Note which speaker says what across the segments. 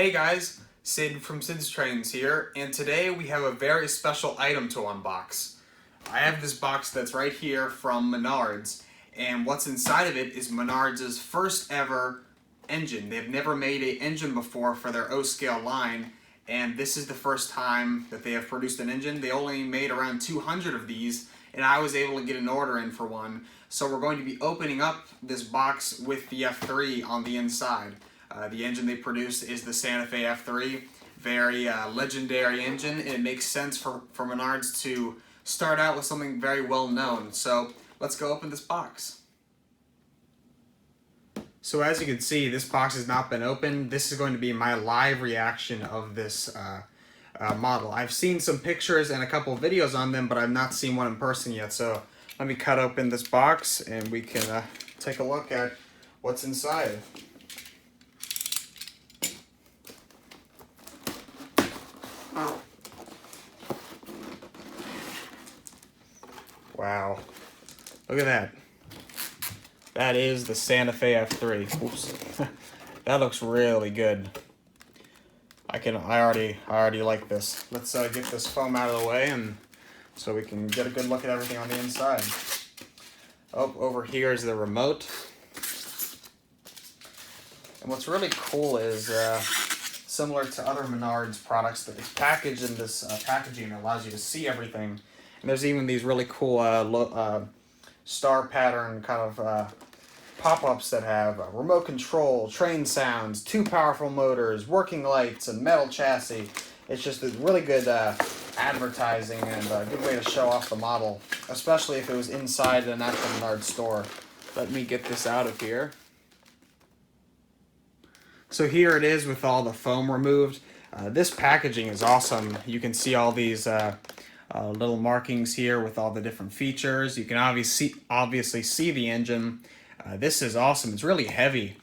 Speaker 1: Hey guys, Sid from Sid's Trains here, and today we have a very special item to unbox. I have this box that's right here from Menards, and what's inside of it is Menards' first ever engine. They've never made an engine before for their O-scale line, and this is the first time that they have produced an engine. They only made around 200 of these, and I was able to get an order in for one. So we're going to be opening up this box with the F3 on the inside. The engine they produced is the Santa Fe F3, very legendary engine, and it makes sense for Menards to start out with something very well known. So let's go open this box. So as you can see, this box has not been opened. This is going to be my live reaction of this model. I've seen some pictures and a couple of videos on them, but I've not seen one in person yet. So let me cut open this box and we can take a look at what's inside. Wow, look at that. That is the Santa Fe F3. Oops. That looks really good. I already like this. Let's get this foam out of the way and so we can get a good look at everything on the inside. Oh, over here is the remote. And what's really cool is similar to other Menards products, that it's packaged in this packaging that allows you to see everything. And there's even these really cool star pattern kind of pop-ups that have remote control, train sounds, 2 powerful motors, working lights, and metal chassis. It's just a really good advertising and a good way to show off the model, especially if it was inside an actual Menards store. Let me get this out of here. So here it is with all the foam removed. This packaging is awesome. You can see all these little markings here with all the different features. You can obviously see the engine. This is awesome. It's really heavy.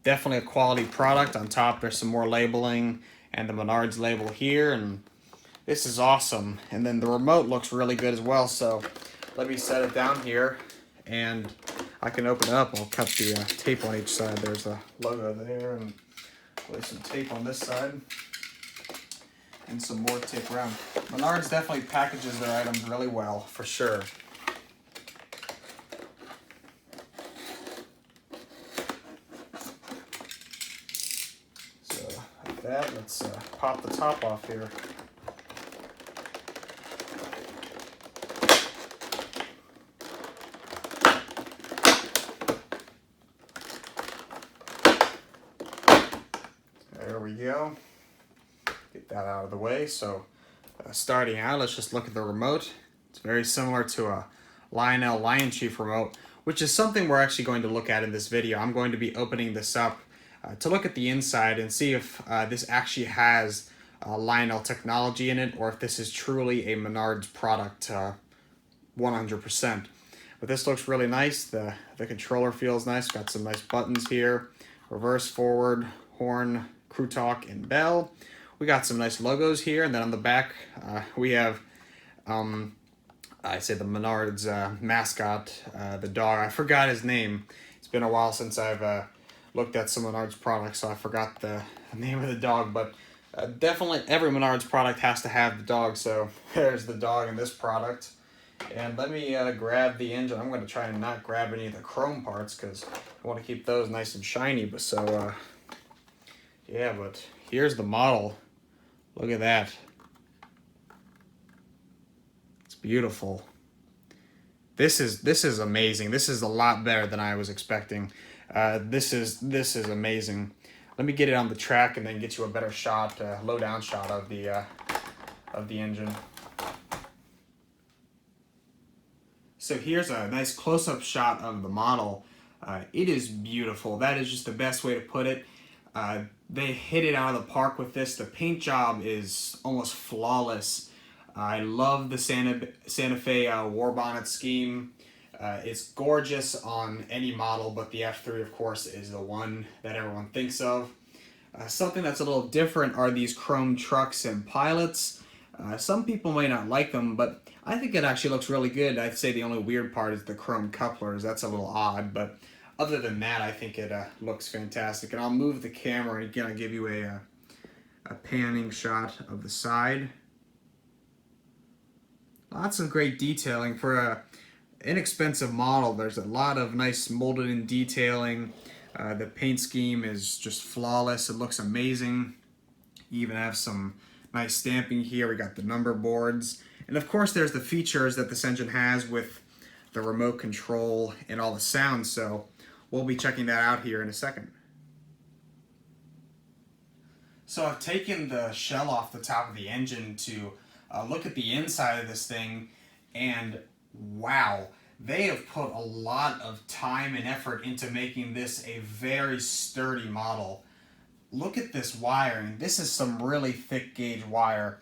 Speaker 1: Definitely a quality product. On top there's some more labeling and the Menards label here, and this is awesome. And then the remote looks really good as well. So let me set it down here and I can open it up. I'll cut the tape on each side. There's a logo there, and lay some tape on this side and some more tape around. Menards definitely packages their items really well, for sure. So like that, let's pop the top off here. There we go. Get that out of the way. So starting out, let's just look at the remote. It's very similar to a Lionel Lion Chief remote, which is something we're actually going to look at in this video. I'm going to be opening this up to look at the inside and see if this actually has Lionel technology in it, or if this is truly a Menards product 100%. But this looks really nice. The controller feels nice. Got some nice buttons here. Reverse, forward, horn, crew talk, and bell. We got some nice logos here, and then on the back we have I say the Menards mascot, the dog. I forgot his name. It's been a while since I've looked at some Menards products, so I forgot the name of the dog, but definitely every Menards product has to have the dog, so there's the dog in this product. And let me grab the engine. I'm going to try and not grab any of the chrome parts because I want to keep those nice and shiny. But so yeah, but here's the model. Look at that. It's beautiful. This is amazing. This is a lot better than I was expecting. This is amazing. Let me get it on the track and then get you a better shot, low down shot of the engine. So here's a nice close-up shot of the model. It is beautiful. That is just the best way to put it. They hit it out of the park with this. The paint job is almost flawless. I love the Santa Fe war bonnet scheme. It's gorgeous on any model, but the F3, of course, is the one that everyone thinks of. Something that's a little different are these chrome trucks and pilots. Some people may not like them, but I think it actually looks really good. I'd say the only weird part is the chrome couplers. That's a little odd, but other than that, I think it looks fantastic. And I'll move the camera, and again, I'll give you a panning shot of the side. Lots of great detailing for a inexpensive model. There's a lot of nice molded in detailing. The paint scheme is just flawless. It looks amazing. You even have some nice stamping here. We got the number boards. And of course there's the features that this engine has with the remote control and all the sounds. So we'll be checking that out here in a second. So I've taken the shell off the top of the engine to look at the inside of this thing, and wow, they have put a lot of time and effort into making this a very sturdy model. Look at this wiring. This is some really thick gauge wire.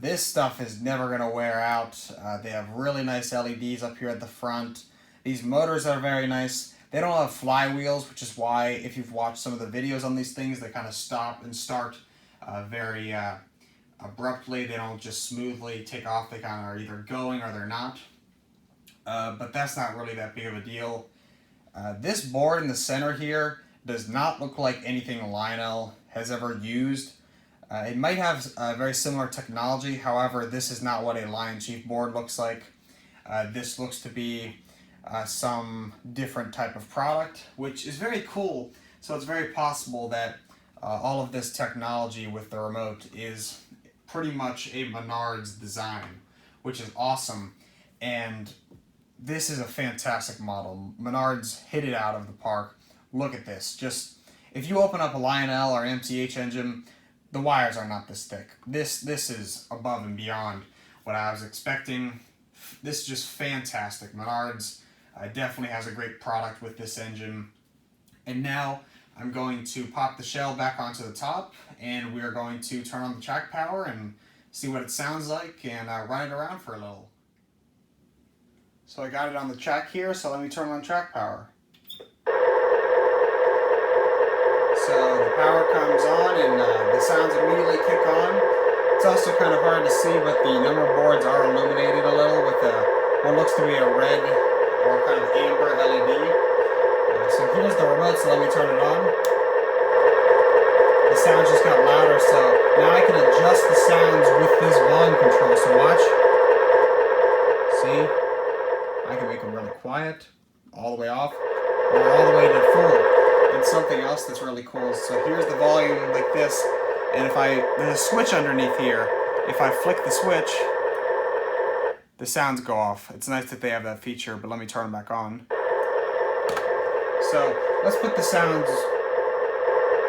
Speaker 1: This stuff is never going to wear out. They have really nice LEDs up here at the front. These motors are very nice. They don't have flywheels, which is why if you've watched some of the videos on these things, they kind of stop and start very abruptly. They don't just smoothly take off. They kind of are either going or they're not. But that's not really that big of a deal. This board in the center here does not look like anything Lionel has ever used. It might have very similar technology. However, this is not what a Lion Chief board looks like. This looks to be some different type of product, which is very cool. So it's very possible that all of this technology with the remote is pretty much a Menards design, which is awesome. And this is a fantastic model. Menards hit it out of the park. Look at this. Just if you open up a Lionel or MTH engine, the wires are not this thick. This is above and beyond what I was expecting. This is just fantastic. Menards definitely has a great product with this engine. And now I'm going to pop the shell back onto the top, and we're going to turn on the track power and see what it sounds like and run it around for a little. So I got it on the track here, so let me turn on track power. So the power comes on and the sounds immediately kick on. It's also kind of hard to see, but the number boards are illuminated a little with what looks to be a red or kind of amber LED. So here's the remote, so let me turn it on. The sounds just got louder, so now I can adjust the sounds with this volume control. So watch. See? I can make them really quiet, all the way off, or all the way to full. And something else that's really cool. So here's the volume like this, and there's a switch underneath here. If I flick the switch, the sounds go off. It's nice that they have that feature, but let me turn them back on. So let's put the sounds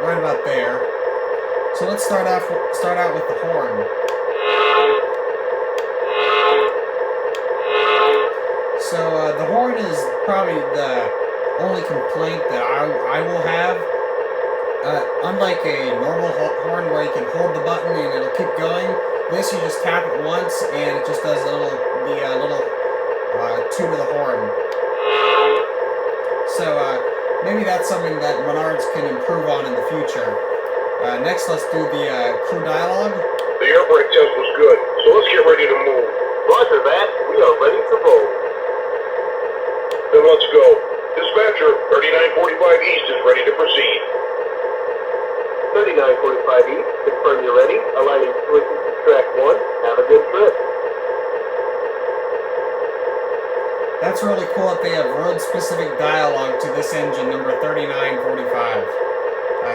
Speaker 1: right about there. So let's start out with the horn. So the horn is probably the only complaint that I will have. Unlike a normal horn where you can hold the button and it'll keep going, this you just tap it once and it just does the little tune of the horn. So maybe that's something that Menards can improve on in the future. Next, let's do the crew dialogue.
Speaker 2: The air brake test was good, so let's get ready to move. Roger that. We are ready to roll. Then let's go. Dispatcher, 3945 East is ready to proceed. 3945 East, confirm you're ready. Aligning switches to track 1. Have a good trip.
Speaker 1: That's really cool that they have road-specific dialogue to this engine, number 3945.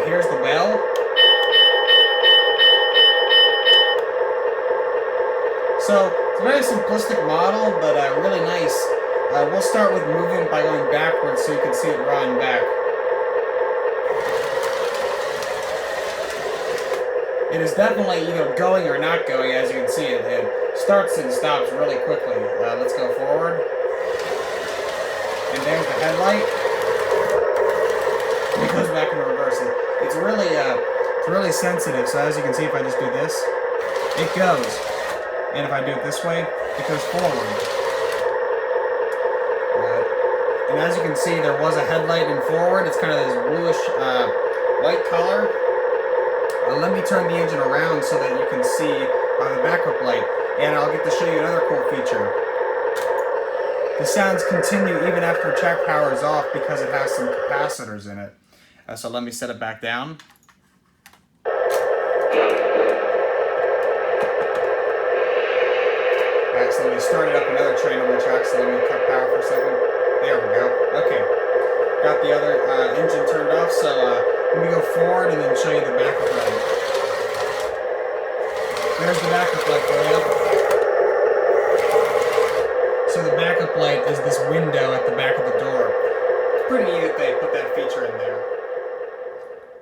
Speaker 1: Here's the bell. So, it's a very simplistic model, but really nice. We'll start with moving by going backwards so you can see it run back. It is definitely either going or not going, as you can see. It starts and stops really quickly. Let's go forward. And there's the headlight. And it goes back into reverse. It's really sensitive, so as you can see, if I just do this, it goes. And if I do it this way, it goes forward. And as you can see, there was a headlight in forward. It's kind of this bluish white color. Let me turn the engine around so that you can see the backup light. And I'll get to show you another cool feature. the sounds continue even after track power is off because it has some capacitors in it. So let me set it back down. I accidentally started up another train on the track, so let me cut power for a second. There we go. Okay. Got the other engine turned off, so let me go forward and then show you the backup light. There's the backup light for you. So the backup light is this window at the back of the door. It's pretty neat that they put that feature in there.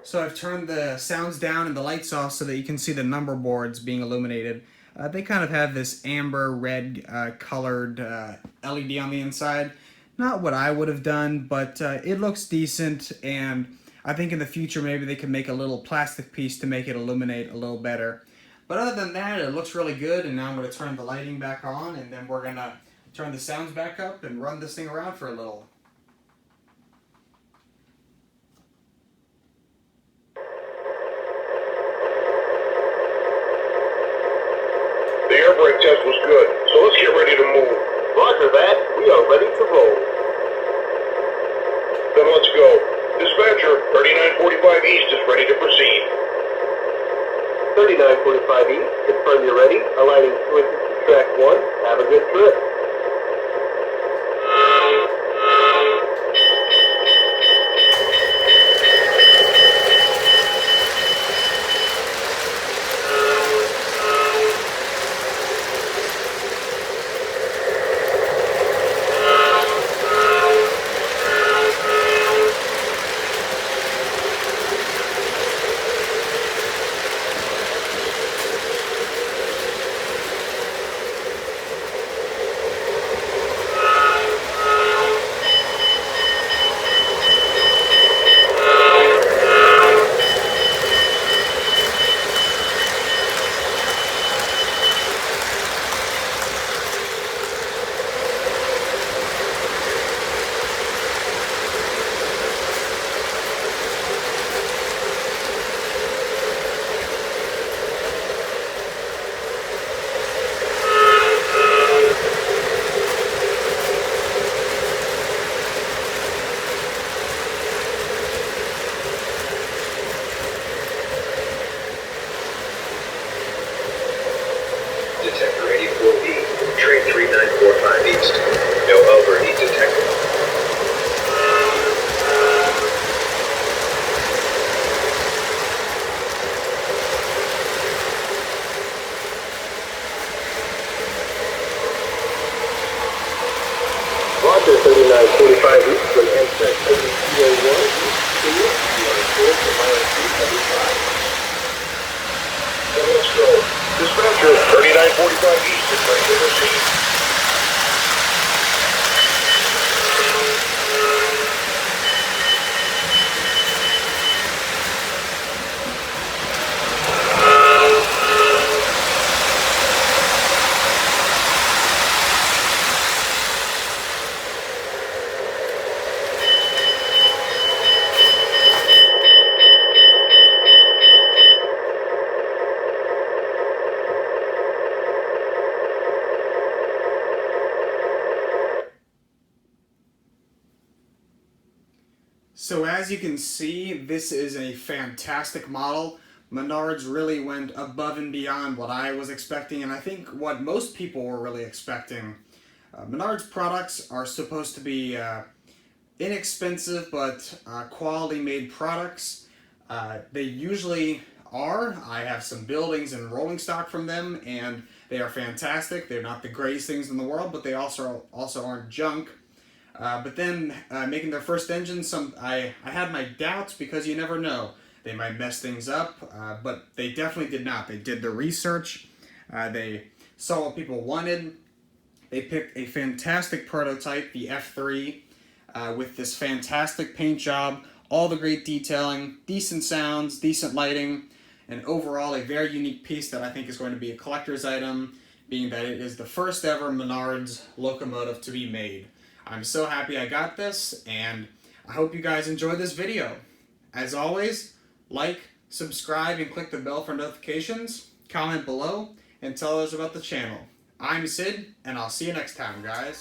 Speaker 1: So I've turned the sounds down and the lights off so that you can see the number boards being illuminated. They kind of have this amber red colored LED on the inside. Not what I would have done, but it looks decent, and I think in the future maybe they can make a little plastic piece to make it illuminate a little better. But other than that, it looks really good, and now I'm going to turn the lighting back on, and then we're going to turn the sounds back up and run this thing around for a little.
Speaker 2: The air brake test was good, so let's get ready to move. Roger that. We are ready to roll. Then let's go. Dispatcher, 3945 East is ready to proceed.
Speaker 3: 3945 East, confirm you're ready. Aligning switches to track 1. Have a good trip.
Speaker 4: Detector 84B, train 3945 East. No overheat detected.
Speaker 3: Roger, 3945 East from MSEC 3201. You are reported for minus 375.
Speaker 2: Then let's go. Dispatcher, 3945 East is ready to proceed.
Speaker 1: So as you can see, this is a fantastic model. Menards really went above and beyond what I was expecting, and I think what most people were really expecting. Menards products are supposed to be inexpensive but quality made products. They usually are. I have some buildings and rolling stock from them, and they are fantastic. They're not the greatest things in the world, but they also aren't junk. But then making their first engine, I had my doubts because you never know. They might mess things up, but they definitely did not. They did the research. They saw what people wanted. They picked a fantastic prototype, the F3, with this fantastic paint job, all the great detailing, decent sounds, decent lighting, and overall a very unique piece that I think is going to be a collector's item, being that it is the first ever Menards locomotive to be made. I'm so happy I got this, and I hope you guys enjoyed this video. As always, like, subscribe, and click the bell for notifications, comment below, and tell others about the channel. I'm Sid, and I'll see you next time, guys.